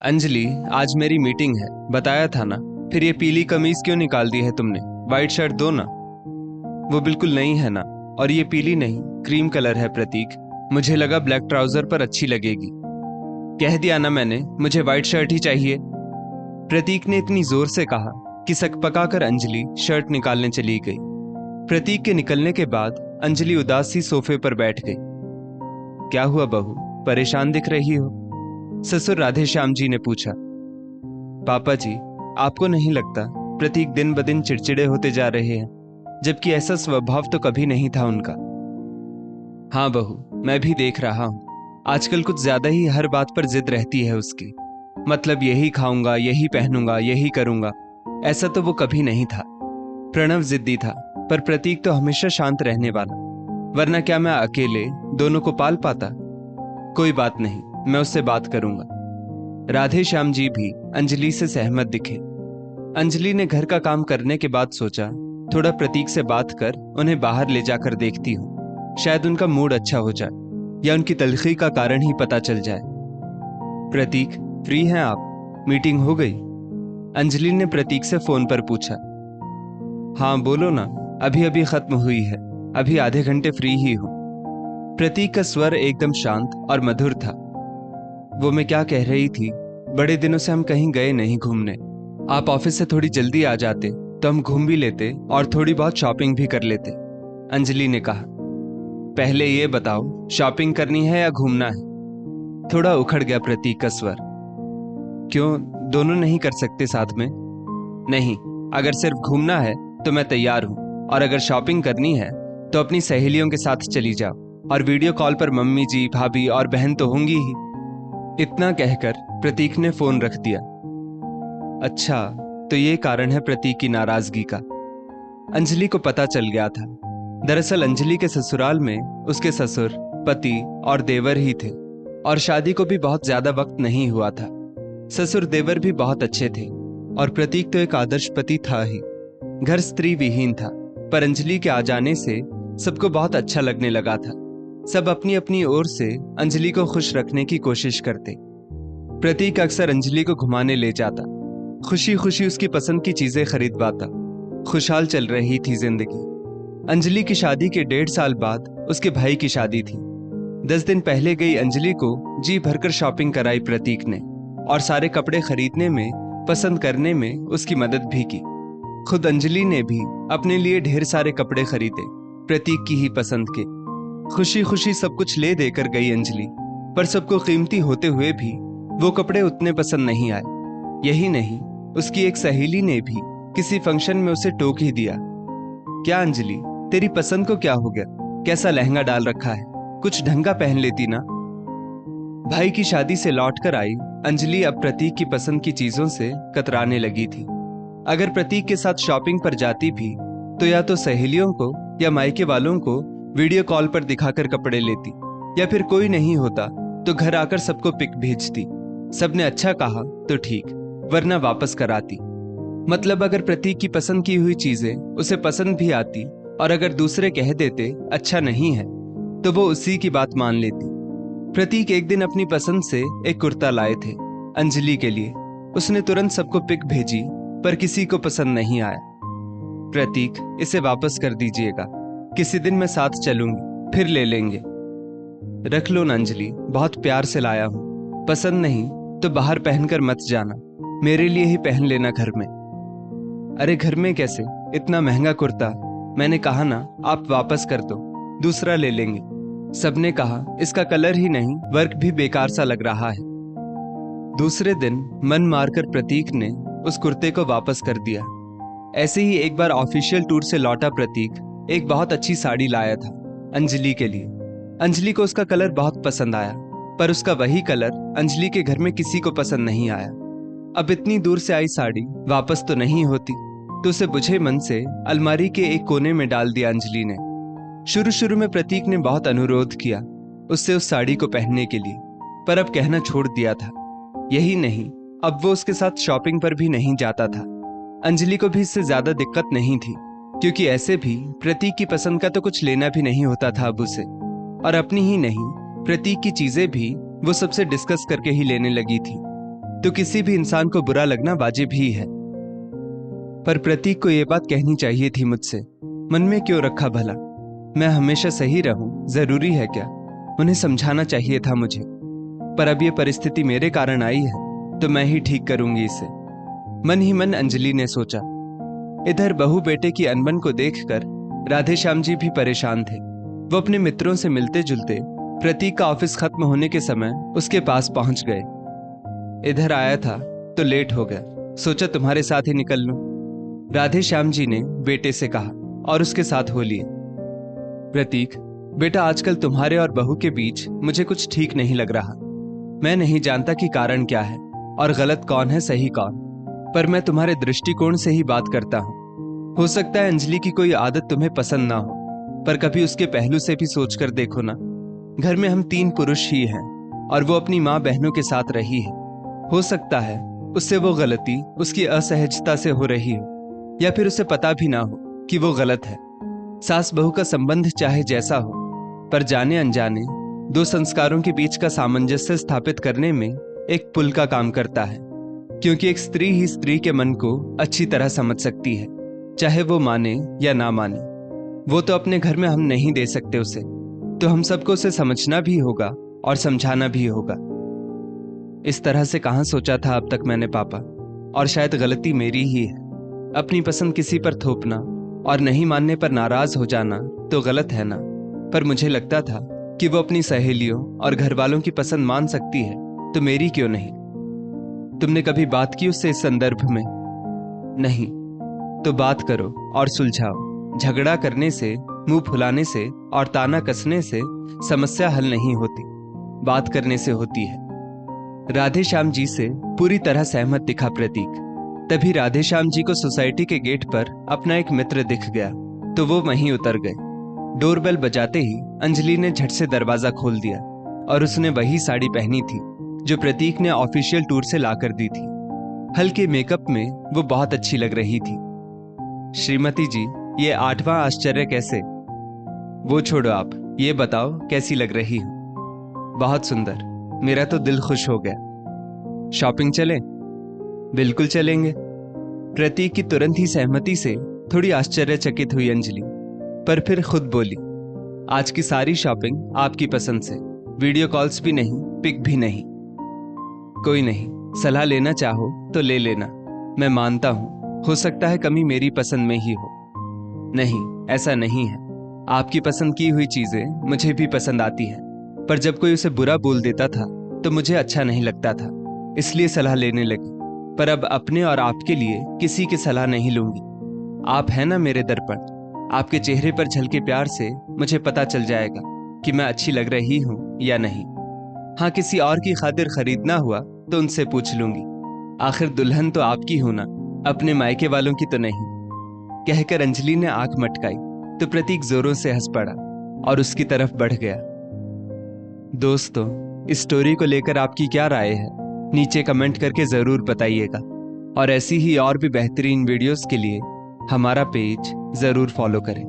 अंजलि, आज मेरी मीटिंग है, बताया था ना। फिर ये पीली कमीज क्यों निकाल दी है तुमने? वाइट शर्ट दो ना। वो बिल्कुल नई है ना। और ये पीली नहीं, क्रीम कलर है प्रतीक। मुझे लगा ब्लैक ट्राउजर पर अच्छी लगेगी। कह दिया ना मैंने, मुझे वाइट शर्ट ही चाहिए। प्रतीक ने इतनी जोर से कहा कि सकपकाकर अंजलि शर्ट निकालने चली गई। प्रतीक के निकलने के बाद अंजलि उदास सी सोफे पर बैठ गई। क्या हुआ बहू, परेशान दिख रही हो? ससुर राधेश्याम जी ने पूछा। पापा जी, आपको नहीं लगता प्रतीक दिन ब दिन चिड़चिड़े होते जा रहे हैं, जबकि ऐसा स्वभाव तो कभी नहीं था उनका? हाँ बहू, मैं भी देख रहा हूँ। आजकल कुछ ज्यादा ही हर बात पर जिद रहती है उसकी। मतलब यही खाऊंगा, यही पहनूंगा, यही करूंगा। ऐसा तो वो कभी नहीं था। प्रणव जिद्दी था, पर प्रतीक तो हमेशा शांत रहने वाला। वरना क्या मैं अकेले दोनों को पाल पाता? कोई बात नहीं, मैं उससे बात करूंगा। राधेश्याम जी भी अंजलि से सहमत दिखे। अंजलि ने घर का काम करने के बाद सोचा, थोड़ा प्रतीक से बात कर उन्हें बाहर ले जाकर देखती हूँ। शायद उनका मूड अच्छा हो जाए या उनकी तलखी का कारण ही पता चल जाए। प्रतीक, फ्री हैं आप? मीटिंग हो गई? अंजलि ने प्रतीक से फोन पर पूछा। हाँ बोलो ना, अभी अभी खत्म हुई है। अभी आधे घंटे फ्री ही हूँ। प्रतीक का स्वर एकदम शांत और मधुर था। वो मैं क्या कह रही थी, बड़े दिनों से हम कहीं गए नहीं घूमने। आप ऑफिस से थोड़ी जल्दी आ जाते तो हम घूम भी लेते और थोड़ी बहुत शॉपिंग भी कर लेते। अंजलि ने कहा। पहले ये बताओ, शॉपिंग करनी है या घूमना है? थोड़ा उखड़ गया प्रतीक का स्वर। क्यों, दोनों नहीं कर सकते साथ में? नहीं, अगर सिर्फ घूमना है तो मैं तैयार हूँ, और अगर शॉपिंग करनी है तो अपनी सहेलियों के साथ चली जाओ, और वीडियो कॉल पर मम्मी जी, भाभी और बहन तो होंगी ही। इतना कहकर प्रतीक ने फोन रख दिया। अच्छा, तो ये कारण है प्रतीक की नाराजगी का। अंजलि को पता चल गया था। दरअसल अंजलि के ससुराल में उसके ससुर, पति और देवर ही थे, और शादी को भी बहुत ज्यादा वक्त नहीं हुआ था। ससुर देवर भी बहुत अच्छे थे, और प्रतीक तो एक आदर्श पति था ही। घर स्त्री विहीन था, पर अंजलि के आ जाने से सबको बहुत अच्छा लगने लगा था। सब अपनी अपनी ओर से अंजलि को खुश रखने की कोशिश करते। प्रतीक अक्सर अंजलि को घुमाने ले जाता, खुशी खुशी उसकी पसंद की चीजें खरीदवाता। खुशहाल चल रही थी जिंदगी। अंजलि की शादी के 1.5 साल बाद उसके भाई की शादी थी। 10 दिन पहले गई अंजलि को जी भरकर शॉपिंग कराई प्रतीक ने, और सारे कपड़े खरीदने में, पसंद करने में उसकी मदद भी की। खुद अंजलि ने भी अपने लिए ढेर सारे कपड़े खरीदे, प्रतीक की ही पसंद के। खुशी खुशी सब कुछ ले देकर गई अंजलि, पर सबको कीमती होते हुए भी वो कपड़े उतने पसंद नहीं आए। यही नहीं, उसकी एक सहेली ने भी किसी फंक्शन में उसे टोक ही दिया। क्या अंजलि, तेरी पसंद को क्या हो गया? कैसा लहंगा डाल रखा है, कुछ ढंग का पहन लेती ना। भाई की शादी से लौटकर आई अंजलि अब प्रतीक की पसंद की चीजों से कतराने लगी थी। अगर प्रतीक के साथ शॉपिंग पर जाती भी तो या तो सहेलियों को या मायके वालों को वीडियो कॉल पर दिखाकर कपड़े लेती, या फिर कोई नहीं होता तो घर आकर सबको पिक भेजती। सबने अच्छा कहा तो ठीक, वरना वापस कराती। मतलब अगर प्रतीक की पसंद की हुई चीजें उसे पसंद भी आती, और अगर दूसरे कह देते अच्छा नहीं है, तो वो उसी की बात मान लेती। प्रतीक एक दिन अपनी पसंद से एक कुर्ता लाए थे अंजलि के लिए। उसने तुरंत सबको पिक भेजी, पर किसी को पसंद नहीं आया। प्रतीक, इसे वापस कर दीजिएगा, किसी दिन मैं साथ चलूंगी, फिर ले लेंगे। रख लो ना अंजलि, बहुत प्यार से लाया हूं। पसंद नहीं तो बाहर पहनकर मत जाना, मेरे लिए ही पहन लेना घर में। अरे घर में कैसे, इतना महंगा कुर्ता। मैंने कहा ना, आप वापस कर दो, दूसरा ले लेंगे। सबने कहा इसका कलर ही नहीं, वर्क भी बेकार सा लग रहा है। दूसरे दिन मन मारकर प्रतीक ने उस कुर्ते को वापस कर दिया। ऐसे ही एक बार ऑफिशियल टूर से लौटा प्रतीक एक बहुत अच्छी साड़ी लाया था अंजलि के लिए। अंजलि को उसका कलर बहुत पसंद आया, पर उसका वही कलर अंजलि के घर में किसी को पसंद नहीं आया। अब इतनी दूर से आई साड़ी वापस तो नहीं होती, तो उसे बुझे मन से अलमारी के एक कोने में डाल दिया अंजलि ने। शुरू शुरू में प्रतीक ने बहुत अनुरोध किया उससे उस साड़ी को पहनने के लिए, पर अब कहना छोड़ दिया था। यही नहीं, अब वो उसके साथ शॉपिंग पर भी नहीं जाता था। अंजलि को भी इससे ज्यादा दिक्कत नहीं थी, क्योंकि ऐसे भी प्रतीक की पसंद का तो कुछ लेना भी नहीं होता था अब उसे। और अपनी ही नहीं, प्रतीक की चीजें भी वो सबसे डिस्कस करके ही लेने लगी थी। तो किसी भी इंसान को बुरा लगना वाजिब ही है। पर प्रतीक को यह बात कहनी चाहिए थी मुझसे। मन में क्यों रखा भला? मैं हमेशा सही रहूं जरूरी है क्या? उन्हें समझाना चाहिए था मुझे। पर अब ये परिस्थिति मेरे कारण आई है तो मैं ही ठीक करूंगी इसे, मन ही मन अंजलि ने सोचा। इधर बहू बेटे की अनबन को देखकर राधेश्याम जी भी परेशान थे। वो अपने मित्रों से मिलते जुलते प्रतीक का ऑफिस खत्म होने के समय उसके पास पहुंच गए। इधर आया था तो लेट हो गया, सोचा तुम्हारे साथ ही निकल लूं। राधेश्याम जी ने बेटे से कहा और उसके साथ हो लिए। प्रतीक बेटा, आजकल तुम्हारे और बहू के बीच मुझे कुछ ठीक नहीं लग रहा। मैं नहीं जानता कि कारण क्या है और गलत कौन है सही कौन, पर मैं तुम्हारे दृष्टिकोण से ही बात करता हूं। हो सकता है अंजलि की कोई आदत तुम्हें पसंद ना हो, पर कभी उसके पहलू से भी सोचकर देखो ना। घर में हम 3 पुरुष ही हैं और वो अपनी माँ बहनों के साथ रही है। हो सकता है उससे वो गलती उसकी असहजता से हो रही हो, या फिर उसे पता भी ना हो कि वो गलत है। सास बहू का संबंध चाहे जैसा हो, पर जाने अनजाने 2 संस्कारों के बीच का सामंजस्य स्थापित करने में एक पुल का काम करता है, क्योंकि एक स्त्री ही स्त्री के मन को अच्छी तरह समझ सकती है, चाहे वो माने या ना माने। वो तो अपने घर में हम नहीं दे सकते उसे, तो हम सबको उसे समझना भी होगा और समझाना भी होगा। इस तरह से कहां सोचा था अब तक मैंने पापा, और शायद गलती मेरी ही है। अपनी पसंद किसी पर थोपना और नहीं मानने पर नाराज हो जाना तो गलत है ना, पर मुझे लगता था कि वो अपनी सहेलियों और घर वालों की पसंद मान सकती है, तो मेरी क्यों नहीं? तुमने कभी बात की उससे इस संदर्भ में? नहीं। तो बात करो और सुलझाओ। झगड़ा करने से, मुंह फुलाने से और ताना कसने से समस्या हल नहीं होती, बात करने से होती है। राधेश्याम जी से पूरी तरह सहमत दिखा प्रतीक। तभी राधेश्याम जी को सोसाइटी के गेट पर अपना एक मित्र दिख गया, तो वो वहीं उतर गए। डोरबेल बजाते ही अंजलि ने झट से दरवाजा खोल दिया और उसने वही साड़ी पहनी थी जो प्रतीक ने ऑफिशियल टूर से लाकर दी थी। हल्के मेकअप में वो बहुत अच्छी लग रही थी। श्रीमती जी, ये 8वां आश्चर्य कैसे? वो छोड़ो, आप ये बताओ कैसी लग रही हो? बहुत सुंदर, मेरा तो दिल खुश हो गया। शॉपिंग चलें? बिल्कुल चलेंगे। प्रतीक की तुरंत ही सहमति से थोड़ी आश्चर्यचकित हुई अंजलि, पर फिर खुद बोली, आज की सारी शॉपिंग आपकी पसंद से, वीडियो कॉल्स भी नहीं, पिक भी नहीं। कोई नहीं, सलाह लेना चाहो तो ले लेना। मैं मानता हूं हो सकता है कमी मेरी पसंद में ही हो। नहीं, ऐसा नहीं है। आपकी पसंद की हुई चीजें मुझे भी पसंद आती हैं, पर जब कोई उसे बुरा बोल देता था तो मुझे अच्छा नहीं लगता था, इसलिए सलाह लेने लगी। पर अब अपने और आपके लिए किसी की सलाह नहीं लूंगी। आप हैं ना मेरे दर्पण, आपके चेहरे पर झलके प्यार से मुझे पता चल जाएगा कि मैं अच्छी लग रही हूं या नहीं। हाँ, किसी और की खातिर खरीदना हुआ तो उनसे पूछ लूंगी। आखिर दुल्हन तो आपकी हो ना, अपने मायके वालों की तो नहीं। कहकर अंजलि ने आंख मटकाई तो प्रतीक जोरों से हंस पड़ा और उसकी तरफ बढ़ गया। दोस्तों, इस स्टोरी को लेकर आपकी क्या राय है? नीचे कमेंट करके जरूर बताइएगा, और ऐसी ही और भी बेहतरीन वीडियोस के लिए हमारा पेज जरूर फॉलो करें।